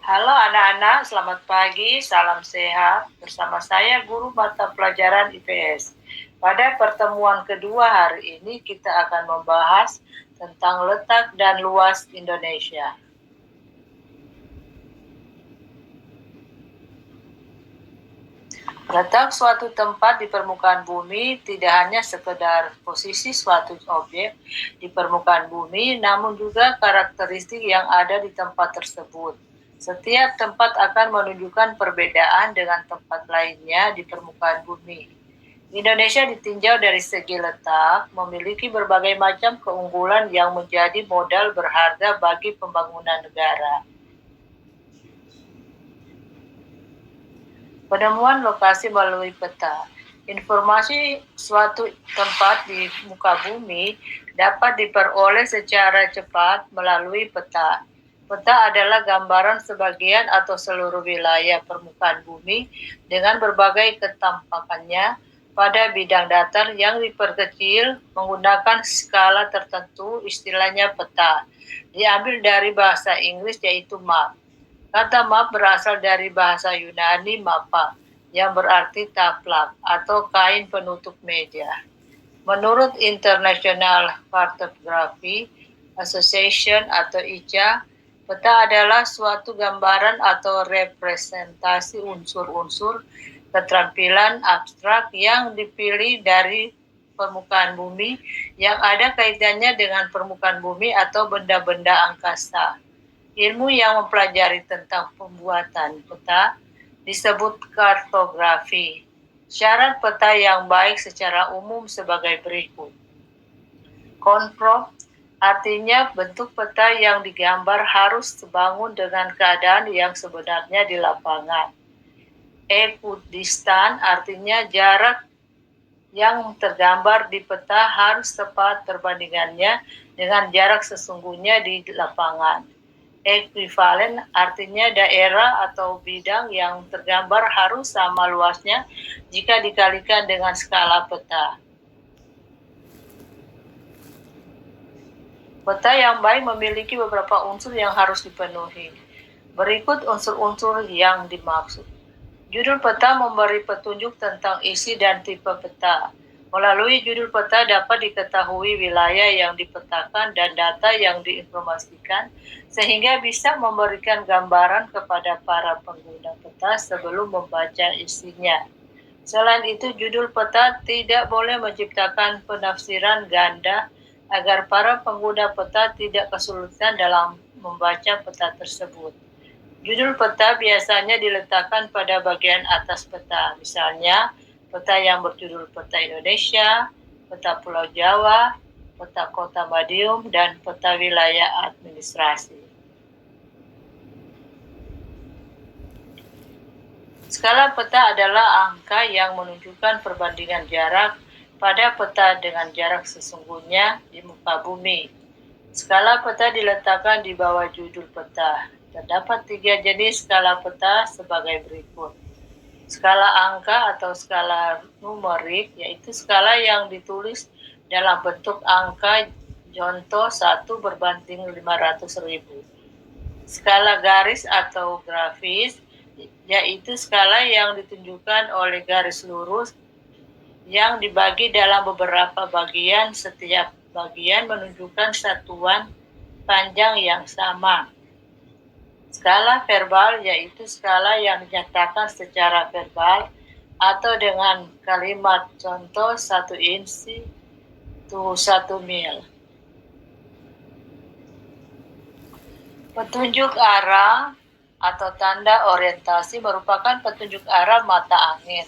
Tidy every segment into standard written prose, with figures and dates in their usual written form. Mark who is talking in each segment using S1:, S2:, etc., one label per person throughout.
S1: Halo anak-anak, selamat pagi, salam sehat. Bersama saya guru mata pelajaran IPS. Pada pertemuan kedua hari ini kita akan membahas tentang letak dan luas Indonesia. Letak suatu tempat di permukaan bumi tidak hanya sekedar posisi suatu objek di permukaan bumi, namun juga karakteristik yang ada di tempat tersebut. Setiap tempat akan menunjukkan perbedaan dengan tempat lainnya di permukaan bumi. Indonesia ditinjau dari segi letak, memiliki berbagai macam keunggulan yang menjadi modal berharga bagi pembangunan negara. Penemuan lokasi melalui peta. Informasi suatu tempat di muka bumi dapat diperoleh secara cepat melalui peta. Peta adalah gambaran sebagian atau seluruh wilayah permukaan bumi dengan berbagai ketampakannya pada bidang datar yang diperkecil menggunakan skala tertentu, istilahnya peta. Diambil dari bahasa Inggris yaitu map. Kata map berasal dari bahasa Yunani mapa, yang berarti taplak atau kain penutup meja. Menurut International Cartography Association atau ICA, peta adalah suatu gambaran atau representasi unsur-unsur keterampilan abstrak yang dipilih dari permukaan bumi yang ada kaitannya dengan permukaan bumi atau benda-benda angkasa. Ilmu yang mempelajari tentang pembuatan peta disebut kartografi. Syarat peta yang baik secara umum sebagai berikut. Konform artinya bentuk peta yang digambar harus sebangun dengan keadaan yang sebenarnya di lapangan. Ekudistan artinya jarak yang tergambar di peta harus tepat perbandingannya dengan jarak sesungguhnya di lapangan. Ekuivalen artinya daerah atau bidang yang tergambar harus sama luasnya jika dikalikan dengan skala peta. Peta yang baik memiliki beberapa unsur yang harus dipenuhi. Berikut unsur-unsur yang dimaksud. Judul peta memberi petunjuk tentang isi dan tipe peta. Melalui judul peta dapat diketahui wilayah yang dipetakan dan data yang diinformasikan, sehingga bisa memberikan gambaran kepada para pengguna peta sebelum membaca isinya. Selain itu, judul peta tidak boleh menciptakan penafsiran ganda agar para pengguna peta tidak kesulitan dalam membaca peta tersebut. Judul peta biasanya diletakkan pada bagian atas peta, misalnya peta yang berjudul Peta Indonesia, Peta Pulau Jawa, Peta Kota Madiun, dan Peta Wilayah Administrasi. Skala peta adalah angka yang menunjukkan perbandingan jarak pada peta dengan jarak sesungguhnya di muka bumi. Skala peta diletakkan di bawah judul peta. Terdapat 3 jenis skala peta sebagai berikut. Skala angka atau skala numerik, yaitu skala yang ditulis dalam bentuk angka, contoh 1 berbanding 500.000. Skala garis atau grafis, yaitu skala yang ditunjukkan oleh garis lurus yang dibagi dalam beberapa bagian, setiap bagian menunjukkan satuan panjang yang sama. Skala verbal yaitu skala yang dinyatakan secara verbal atau dengan kalimat contoh 1 inci to 1 mil. Petunjuk arah atau tanda orientasi merupakan petunjuk arah mata angin.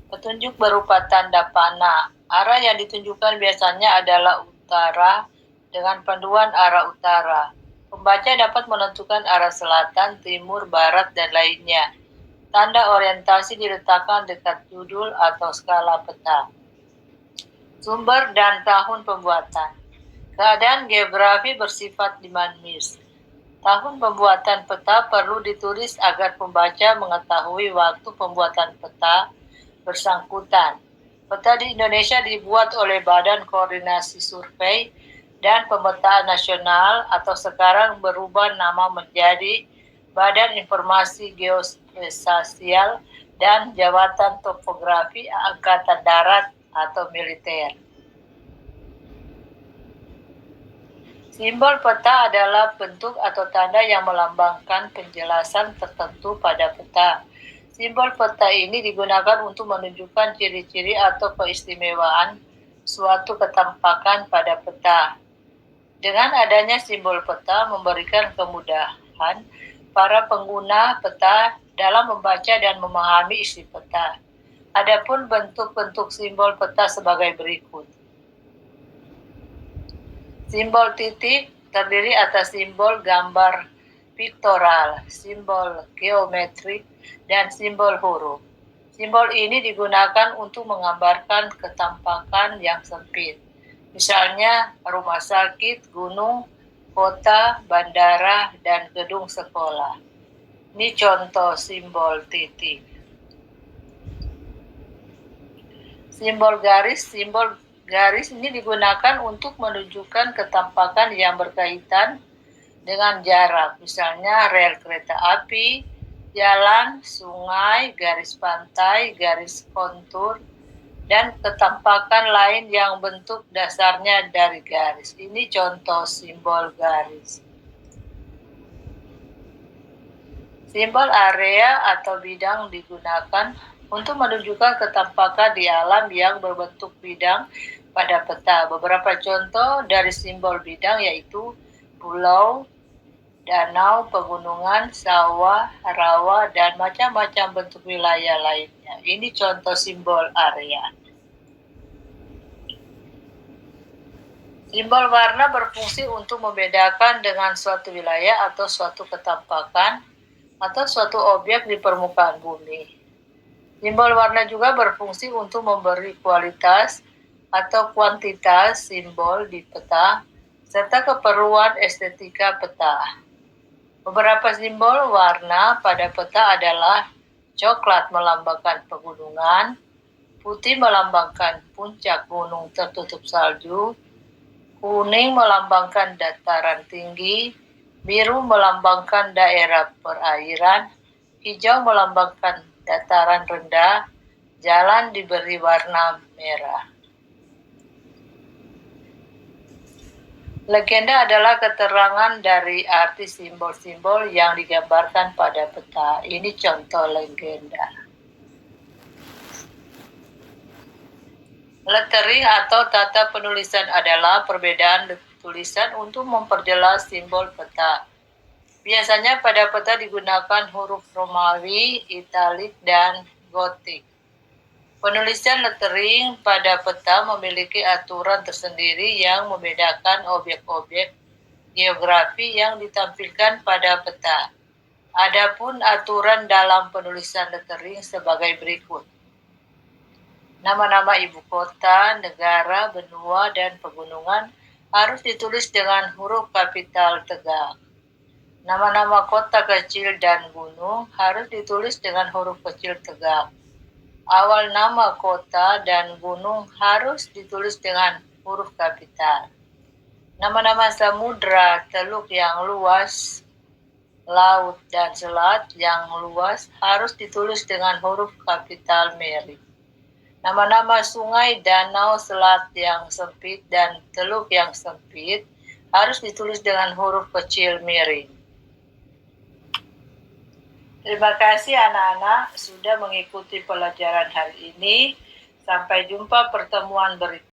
S1: Petunjuk berupa tanda panah. Arah yang ditunjukkan biasanya adalah utara dengan panduan arah utara. Pembaca dapat menentukan arah selatan, timur, barat, dan lainnya. Tanda orientasi diletakkan dekat judul atau skala peta. Sumber dan tahun pembuatan. Keadaan geografi bersifat dinamis. Tahun pembuatan peta perlu ditulis agar pembaca mengetahui waktu pembuatan peta bersangkutan. Peta di Indonesia dibuat oleh Badan Koordinasi Survei dan Pemetaan Nasional atau sekarang berubah nama menjadi Badan Informasi Geospasial, dan Jabatan Topografi Angkatan Darat atau militer. Simbol peta adalah bentuk atau tanda yang melambangkan penjelasan tertentu pada peta. Simbol peta ini digunakan untuk menunjukkan ciri-ciri atau keistimewaan suatu ketampakan pada peta. Dengan adanya simbol peta memberikan kemudahan para pengguna peta dalam membaca dan memahami isi peta. Adapun bentuk-bentuk simbol peta sebagai berikut. Simbol titik terdiri atas simbol gambar piktoral, simbol geometrik, dan simbol huruf. Simbol ini digunakan untuk menggambarkan ketampakan yang sempit. Misalnya rumah sakit, gunung, kota, bandara, dan gedung sekolah. Ini contoh simbol titik. Simbol garis ini digunakan untuk menunjukkan ketampakan yang berkaitan dengan jarak, misalnya rel kereta api, jalan, sungai, garis pantai, garis kontur, dan ketampakan lain yang bentuk dasarnya dari garis. Ini contoh simbol garis. Simbol area atau bidang digunakan untuk menunjukkan ketampakan di alam yang berbentuk bidang pada peta. Beberapa contoh dari simbol bidang yaitu pulau, danau, pegunungan, sawah, rawa, dan macam-macam bentuk wilayah lainnya. Ini contoh simbol area. Simbol warna berfungsi untuk membedakan dengan suatu wilayah atau suatu ketampakan atau suatu objek di permukaan bumi. Simbol warna juga berfungsi untuk memberi kualitas atau kuantitas simbol di peta, serta keperluan estetika peta. Beberapa simbol warna pada peta adalah coklat melambangkan pegunungan, putih melambangkan puncak gunung tertutup salju, kuning melambangkan dataran tinggi, biru melambangkan daerah perairan, hijau melambangkan dataran rendah, jalan diberi warna merah. Legenda adalah keterangan dari arti simbol-simbol yang digambarkan pada peta. Ini contoh legenda. Lettering atau tata penulisan adalah perbedaan tulisan untuk memperjelas simbol peta. Biasanya pada peta digunakan huruf Romawi, italik, dan gotik. Penulisan lettering pada peta memiliki aturan tersendiri yang membedakan objek-objek geografi yang ditampilkan pada peta. Adapun aturan dalam penulisan lettering sebagai berikut. Nama-nama ibu kota, negara, benua, dan pegunungan harus ditulis dengan huruf kapital tegak. Nama-nama kota kecil dan gunung harus ditulis dengan huruf kecil tegak. Awal nama kota dan gunung harus ditulis dengan huruf kapital. Nama-nama samudra, teluk yang luas, laut, dan selat yang luas harus ditulis dengan huruf kapital miring. Nama-nama sungai, danau, selat yang sempit, dan teluk yang sempit harus ditulis dengan huruf kecil miring. Terima kasih anak-anak sudah mengikuti pelajaran hari ini. Sampai jumpa pertemuan berikutnya.